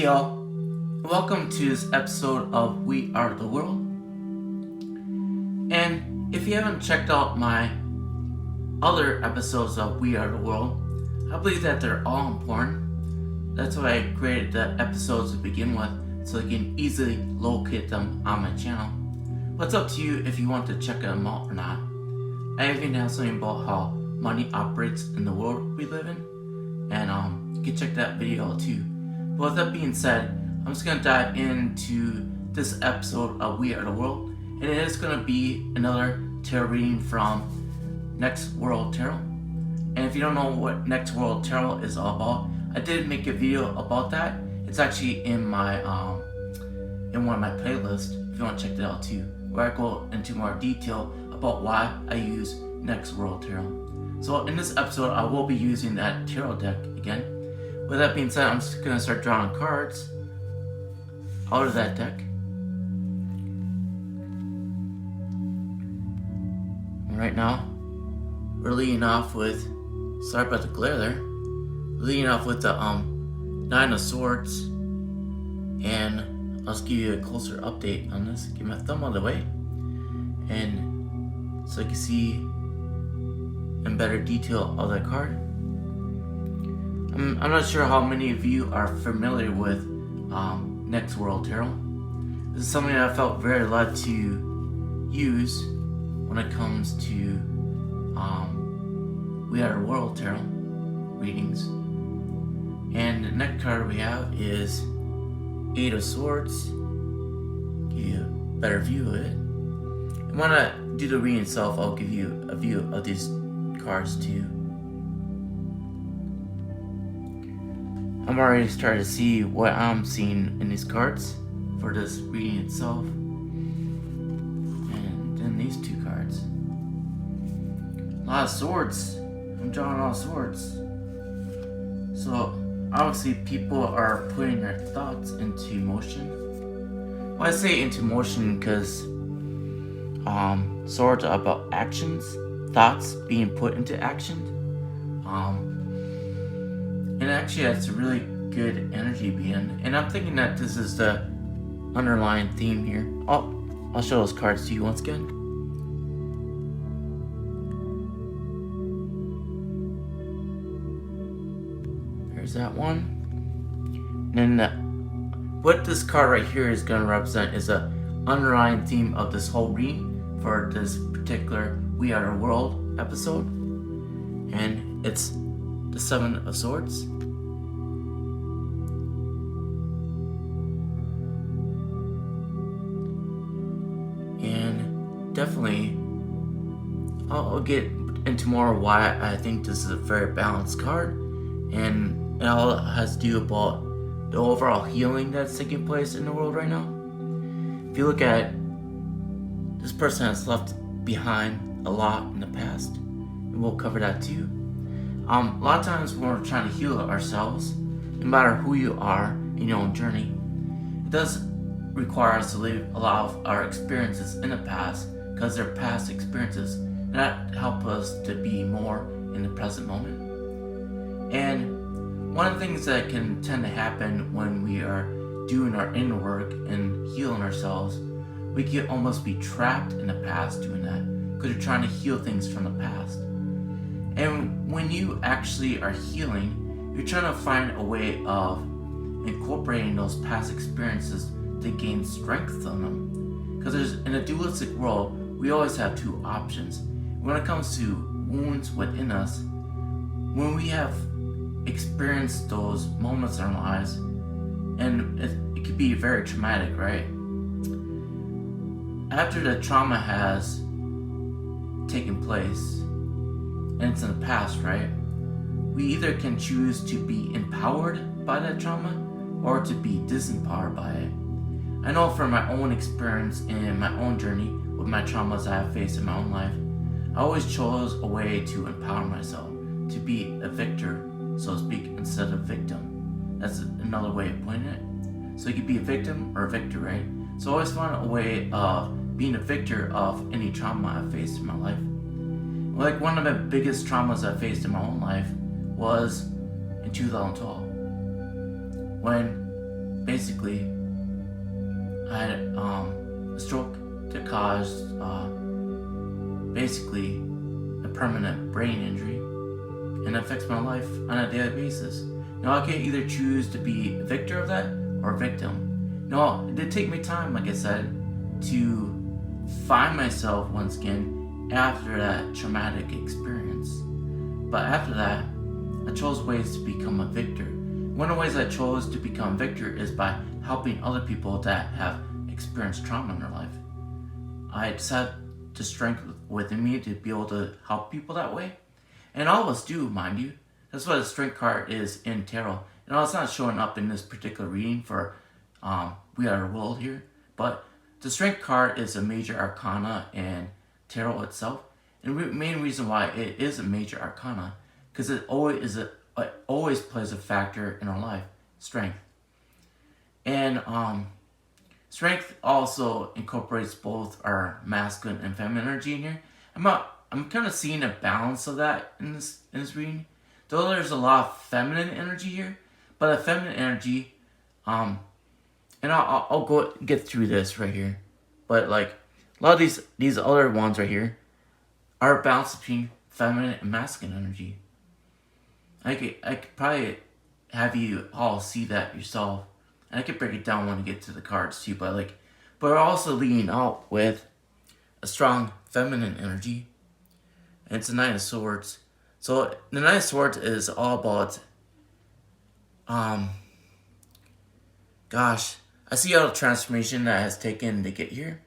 Hey y'all, welcome to this episode of We Are the World. And if you haven't checked out my other episodes of We Are the World, I believe that they're all important. That's why I created the episodes to begin with, so you can easily locate them on my channel. But it's up to you if you want to check them out or not. I even have something about how money operates in the world we live in, and you can check that video too. But with that being said, I'm just going to dive into this episode of We Are the World, and it is going to be another tarot reading from Next World Tarot. And if you don't know what Next World Tarot is all about, I did make a video about that. It's actually in my in one of my playlists if you want to check that out too, where I go into more detail about why I use Next World Tarot. So in this episode, I will be using that tarot deck again. With that being said, I'm just going to start drawing cards out of that deck. And right now, we're leading off with, sorry about the glare there, leading off with the Nine of Swords. And I'll just give you a closer update on this. Get my thumb out of the way. And so you can see in better detail of that card. I'm not sure how many of you are familiar with Next World Tarot. This is something that I felt very led to use when it comes to We Are the World Tarot readings. And the next card we have is Eight of Swords. Give you a better view of it. And when I do the reading itself, I'll give you a view of these cards too. I'm already starting to see what I'm seeing in these cards for this reading itself. And then these two cards. A lot of swords. I'm drawing a lot of swords. So obviously people are putting their thoughts into motion. Well, I say into motion because swords are about actions, thoughts being put into action. And actually that's a really good energy being. And I'm thinking that this is the underlying theme here. I'll show those cards to you once again. There's that one. And then what this card right here is going to represent is the underlying theme of this whole reading for this particular We Are the World episode. And it's the Seven of Swords. And definitely, I'll get into more why I think this is a very balanced card. And it all has to do about the overall healing that's taking place in the world right now. If you look at this person has left behind a lot in the past, and we'll cover that too. A lot of times when we're trying to heal ourselves, no matter who you are in your own journey, it does require us to leave a lot of our experiences in the past, because they're past experiences that help us to be more in the present moment. And one of the things that can tend to happen when we are doing our inner work and healing ourselves, we can almost be trapped in the past doing that, because you're trying to heal things from the past. And when you actually are healing, you're trying to find a way of incorporating those past experiences to gain strength on them. Because in a dualistic world, we always have two options. When it comes to wounds within us, when we have experienced those moments in our lives, and it could be very traumatic, right? After the trauma has taken place, and it's in the past, right? We either can choose to be empowered by that trauma or to be disempowered by it. I know from my own experience and my own journey with my traumas I have faced in my own life, I always chose a way to empower myself, to be a victor, so to speak, instead of victim. That's another way of putting it. So you could be a victim or a victor, right? So I always found a way of being a victor of any trauma I faced in my life. Like one of the biggest traumas I faced in my own life was in 2012, when basically, I had a stroke that caused basically a permanent brain injury, and affects my life on a daily basis. Now I can either choose to be a victor of that or a victim. Now it did take me time, like I said, to find myself once again after that traumatic experience. But after that, I chose ways to become a victor. One of the ways I chose to become a victor is by helping other people that have experienced trauma in their life. I just had the strength within me to be able to help people that way. And all of us do, mind you. That's what a strength card is in tarot. And it's not showing up in this particular reading for We Are the World here. But the strength card is a major arcana in tarot itself. And the main reason why it is a major arcana, because it always plays a factor in our life, strength. And strength also incorporates both our masculine and feminine energy in here. I'm kind of seeing a balance of that in this reading. Though there's a lot of feminine energy here, but the feminine energy, and I'll go get through this right here. But like a lot of these other ones right here are a balance between feminine and masculine energy. I could probably have you all see that yourself. And I could break it down when we get to the cards too, but we're also leading out with a strong feminine energy. And it's a Nine of Swords. So the Nine of Swords is all about, I see all the transformation that has taken to get here.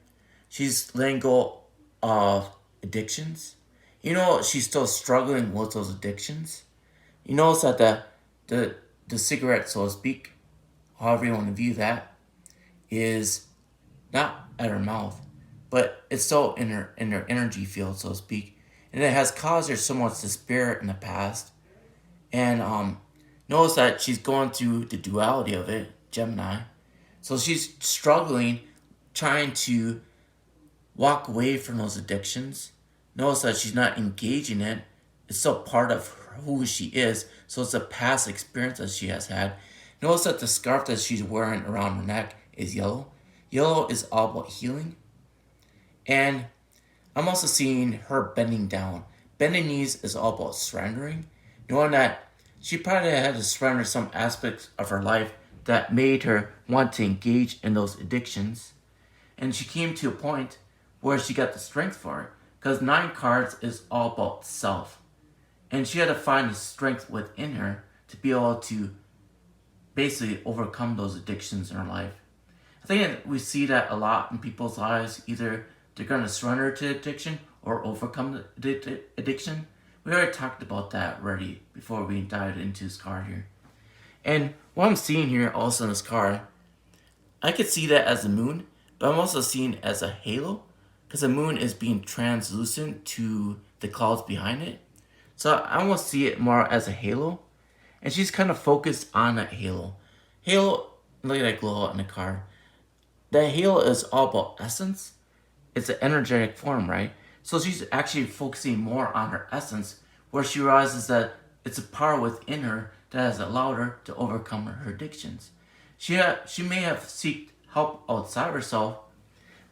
She's letting go of addictions. You know, she's still struggling with those addictions. You notice that the cigarette, so to speak, however you want to view that, is not at her mouth, but it's still in her energy field, so to speak. And it has caused her so much despair in the past. And notice that she's going through the duality of it, Gemini. So she's struggling, trying to walk away from those addictions. Notice that she's not engaging it. It's still part of who she is. So it's a past experience that she has had. Notice that the scarf that she's wearing around her neck is yellow. Yellow is all about healing. And I'm also seeing her bending down. Bending knees is all about surrendering. Knowing that she probably had to surrender some aspects of her life that made her want to engage in those addictions. And she came to a point where she got the strength for it. Because 9 cards is all about self. And she had to find the strength within her to be able to basically overcome those addictions in her life. I think that we see that a lot in people's lives. Either they're going to surrender to addiction or overcome the addiction. We already talked about that already before we dived into this card here. And what I'm seeing here also in this card, I could see that as the moon, but I'm also seeing it as a halo, because the moon is being translucent to the clouds behind it. So I almost see it more as a halo. And she's kind of focused on that halo. Halo, look at that glow out in the card. That halo is all about essence. It's an energetic form, right? So she's actually focusing more on her essence, where she realizes that it's a power within her that has allowed her to overcome her addictions. She may have sought help outside herself,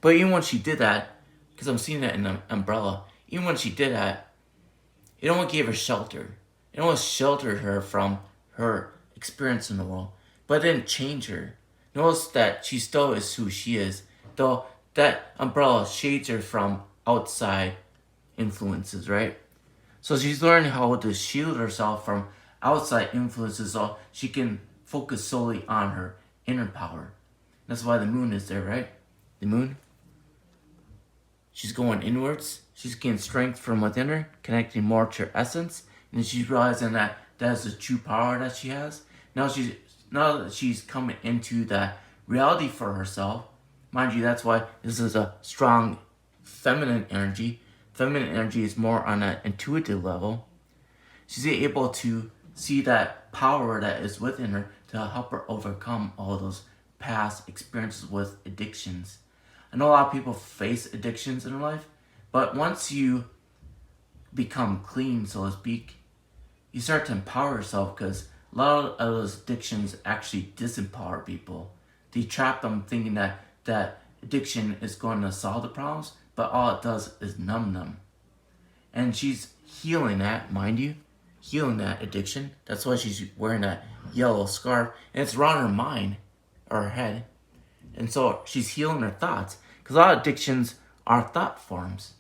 but even when she did that, because I'm seeing that in the umbrella, even when she did that, it only gave her shelter. It only sheltered her from her experience in the world, but it didn't change her. Notice that she still is who she is, though that umbrella shades her from outside influences, right? So she's learning how to shield herself from outside influences so she can focus solely on her inner power. That's why the moon is there, right? The moon. She's going inwards. She's getting strength from within her, connecting more to her essence. And she's realizing that that's the true power that she has. Now that she's coming into that reality for herself. Mind you, that's why this is a strong feminine energy. Feminine energy is more on an intuitive level. She's able to see that power that is within her to help her overcome all those past experiences with addictions. I know a lot of people face addictions in their life, but once you become clean, so to speak, you start to empower yourself, because A lot of those addictions actually disempower people. They trap them thinking that addiction is going to solve the problems, but all it does is numb them. And she's healing that, mind you, healing that addiction. That's why she's wearing that yellow scarf, and it's around her mind or her head. And so she's healing her thoughts, because a lot of addictions are thought forms.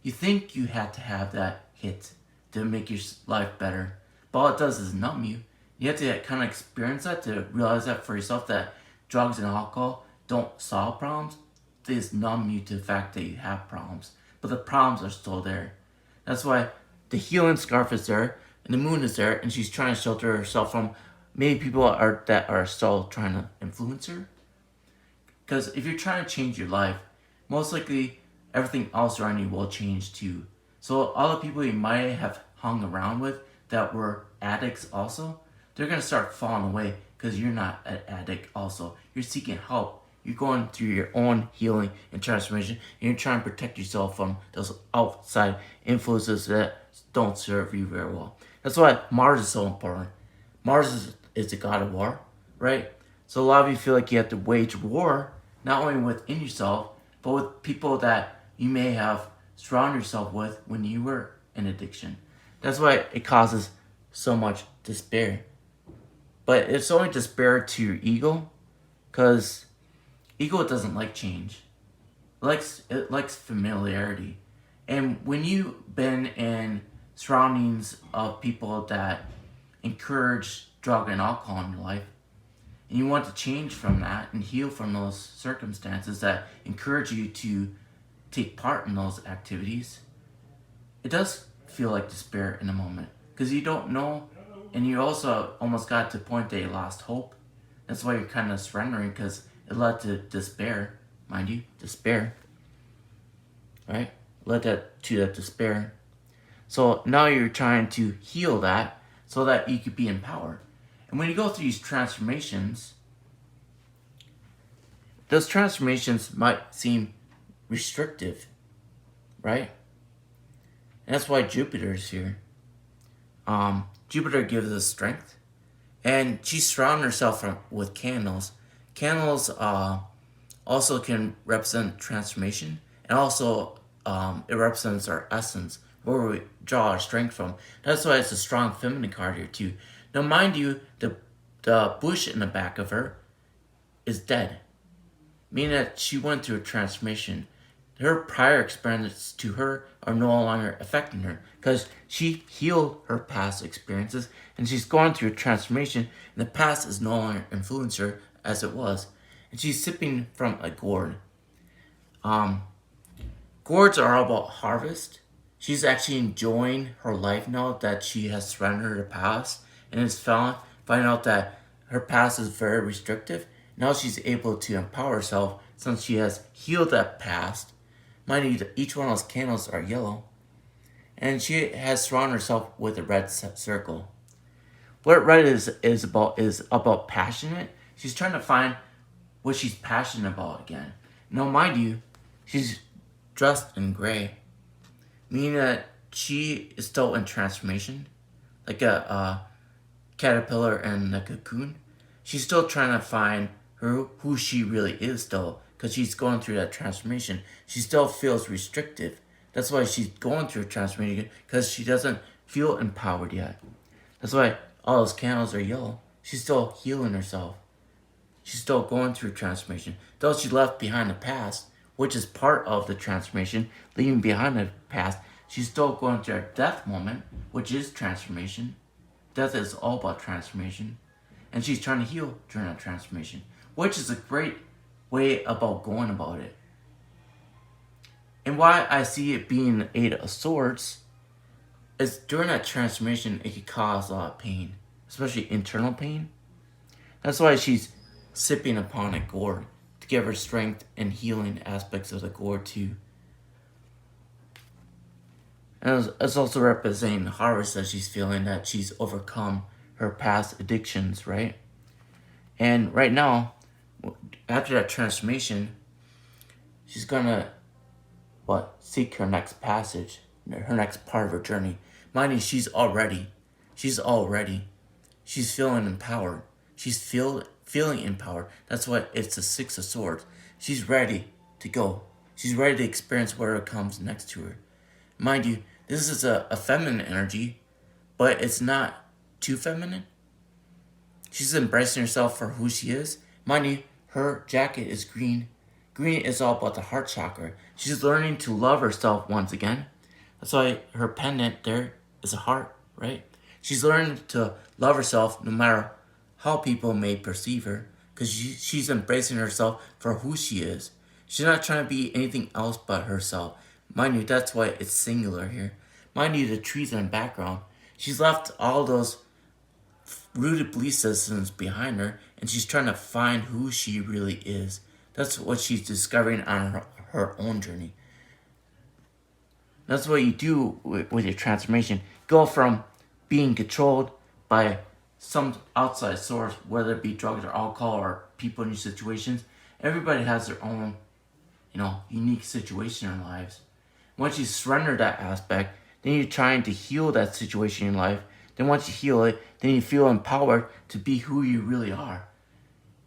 You think you have to have that hit to make your life better, but all it does is numb you. You have to kind of experience that to realize that for yourself, that drugs and alcohol don't solve problems. They just numb you to the fact that you have problems, but the problems are still there. That's why the healing scarf is there, and the moon is there, and she's trying to shelter herself from maybe people that are still trying to influence her. Because if you're trying to change your life, most likely everything else around you will change too. So all the people you might have hung around with that were addicts also, they're going to start falling away because you're not an addict also. You're seeking help. You're going through your own healing and transformation, and you're trying to protect yourself from those outside influences that don't serve you very well. That's why Mars is so important. Mars is the god of war, right? So a lot of you feel like you have to wage war, not only within yourself, but with people that you may have surrounded yourself with when you were in addiction. That's why it causes so much despair. But it's only despair to your ego, because ego doesn't like change. It likes familiarity. And when you've been in surroundings of people that encourage drug and alcohol in your life, and you want to change from that and heal from those circumstances that encourage you to take part in those activities, it does feel like despair in a moment, because you don't know, and you also almost got to the point that you lost hope. That's why you're kind of surrendering, because it led to despair, mind you, despair, right? Led to that despair. So now you're trying to heal that so that you could be empowered. And when you go through these transformations, those transformations might seem restrictive, right? And that's why Jupiter is here. Jupiter gives us strength, and she's surrounding herself with candles. Candles also can represent transformation, and also it represents our essence, where we draw our strength from. That's why it's a strong feminine card here too. Now, mind you, the bush in the back of her is dead, meaning that she went through a transformation. Her prior experiences to her are no longer affecting her, because she healed her past experiences, and she's going through a transformation, and the past is no longer influencing her as it was. And she's sipping from a gourd. Gourds are all about harvest. She's actually enjoying her life now that she has surrendered her past, and is finding out that her past is very restrictive. Now she's able to empower herself since she has healed that past. Mind you, each one of those candles are yellow. And she has surrounded herself with a red circle. What red is about passionate. She's trying to find what she's passionate about again. Now, mind you, she's dressed in gray, meaning that she is still in transformation, like a caterpillar in a cocoon. She's still trying to find who she really is still, because she's going through that transformation. She still feels restrictive. That's why she's going through a transformation, because she doesn't feel empowered yet. That's why all those candles are yellow. She's still healing herself. She's still going through transformation. Though she left behind the past, which is part of the transformation, leaving behind the past, she's still going through a death moment, which is transformation. Death is all about transformation. And she's trying to heal during that transformation, which is a great way about going about it. And why I see it being the Eight of Swords is during that transformation, it could cause a lot of pain, especially internal pain. That's why she's sipping upon a gourd to give her strength and healing aspects of the gourd too. And it's also representing the harvest that she's feeling, that she's overcome her past addictions, right? And right now, after that transformation, she's gonna seek her next passage, her next part of her journey. Mind you, she's already she's feeling empowered. She's feeling empowered. That's why it's the Six of Swords. She's ready to go. She's ready to experience whatever comes next to her. Mind you, this is a feminine energy, but it's not too feminine. She's embracing herself for who she is. Mind you, her jacket is green. Green is all about the heart chakra. She's learning to love herself once again. That's why her pendant there is a heart, right? She's learning to love herself no matter how people may perceive her, because she's embracing herself for who she is. She's not trying to be anything else but herself. Mind you, that's why it's singular here. Mind you, the trees in the background. She's left all those rooted belief systems behind her, and she's trying to find who she really is. That's what she's discovering on her own journey. That's what you do with your transformation. Go from being controlled by some outside source, whether it be drugs or alcohol or people in your situations. Everybody has their own, unique situation in their lives. Once you surrender that aspect, then you're trying to heal that situation in your life. Then once you heal it, then you feel empowered to be who you really are.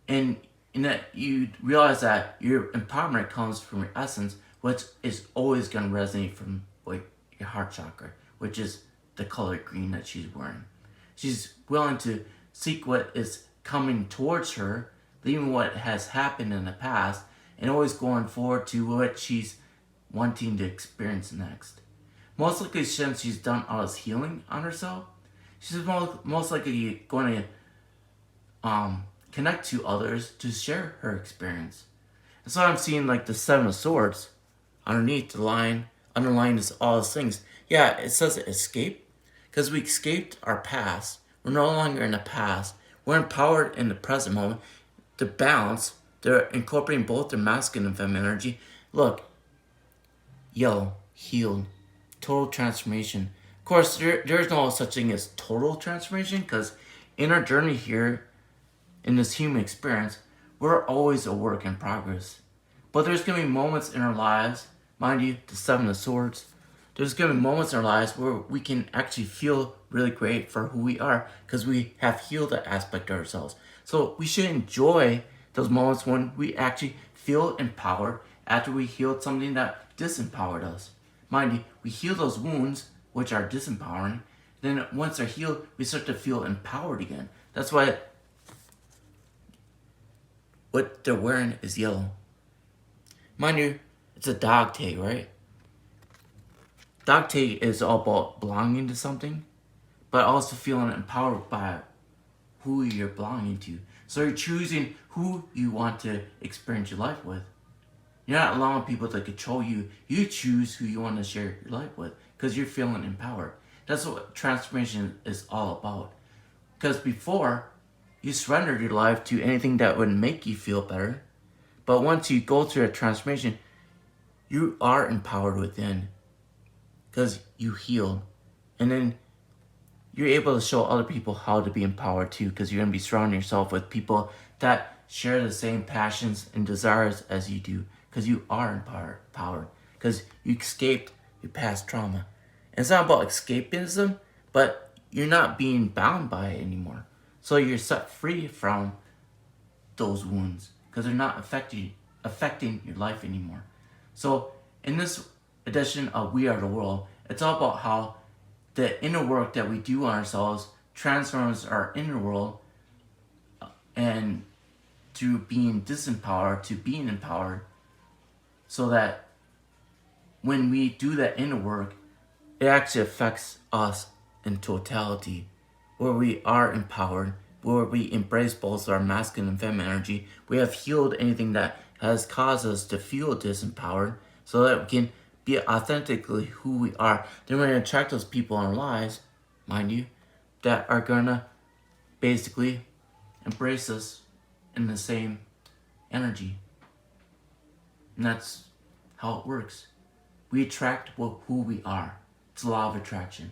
And in that you realize that your empowerment comes from your essence, which is always going to resonate from your heart chakra, which is the color green that she's wearing. She's willing to seek what is coming towards her, leaving what has happened in the past, and always going forward to what she's wanting to experience next. Most likely, since she's done all this healing on herself, she's most likely going to connect to others to share her experience. And so I'm seeing like the Seven of Swords underneath the line, underlying all those things. Yeah, it says escape, because we escaped our past. We're no longer in the past. We're empowered in the present moment. The balance, they're incorporating both their masculine and feminine energy. Look, yellow, healed, total transformation. Of course, there's no such thing as total transformation, because in our journey here, in this human experience, we're always a work in progress. But there's going to be moments in our lives, mind you, the Seven of Swords, there's going to be moments in our lives where we can actually feel really great for who we are, because we have healed that aspect of ourselves. So we should enjoy those moments when we actually feel empowered after we healed something that disempowered us. Mind you, we heal those wounds, which are disempowering. Then once they're healed, we start to feel empowered again. That's why what they're wearing is yellow. Mind you, it's a dog tag, right? Dog tag is all about belonging to something, but also feeling empowered by who you're belonging to. So you're choosing who you want to experience your life with. You're not allowing people to control you. You choose who you want to share your life with, because you're feeling empowered. That's what transformation is all about. Because before, you surrendered your life to anything that would make you feel better. But once you go through a transformation, you are empowered within, because you healed. And then you're able to show other people how to be empowered too, because you're going to be surrounding yourself with people that share the same passions and desires as you do, because you are empowered, because you escaped your past trauma. And it's not about escapism, but you're not being bound by it anymore. So you're set free from those wounds, because they're not affecting your life anymore. So in this edition of We Are the World, it's all about how the inner work that we do on ourselves transforms our inner world, and through being disempowered to being empowered, so that when we do that inner work, it actually affects us in totality, where we are empowered, where we embrace both our masculine and feminine energy. We have healed anything that has caused us to feel disempowered, so that we can be authentically who we are. Then we're going to attract those people in our lives, mind you, that are going to basically embrace us in the same energy. And that's how it works. We attract who we are. It's a law of attraction.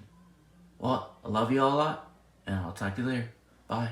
Well, I love you all a lot, and I'll talk to you later. Bye.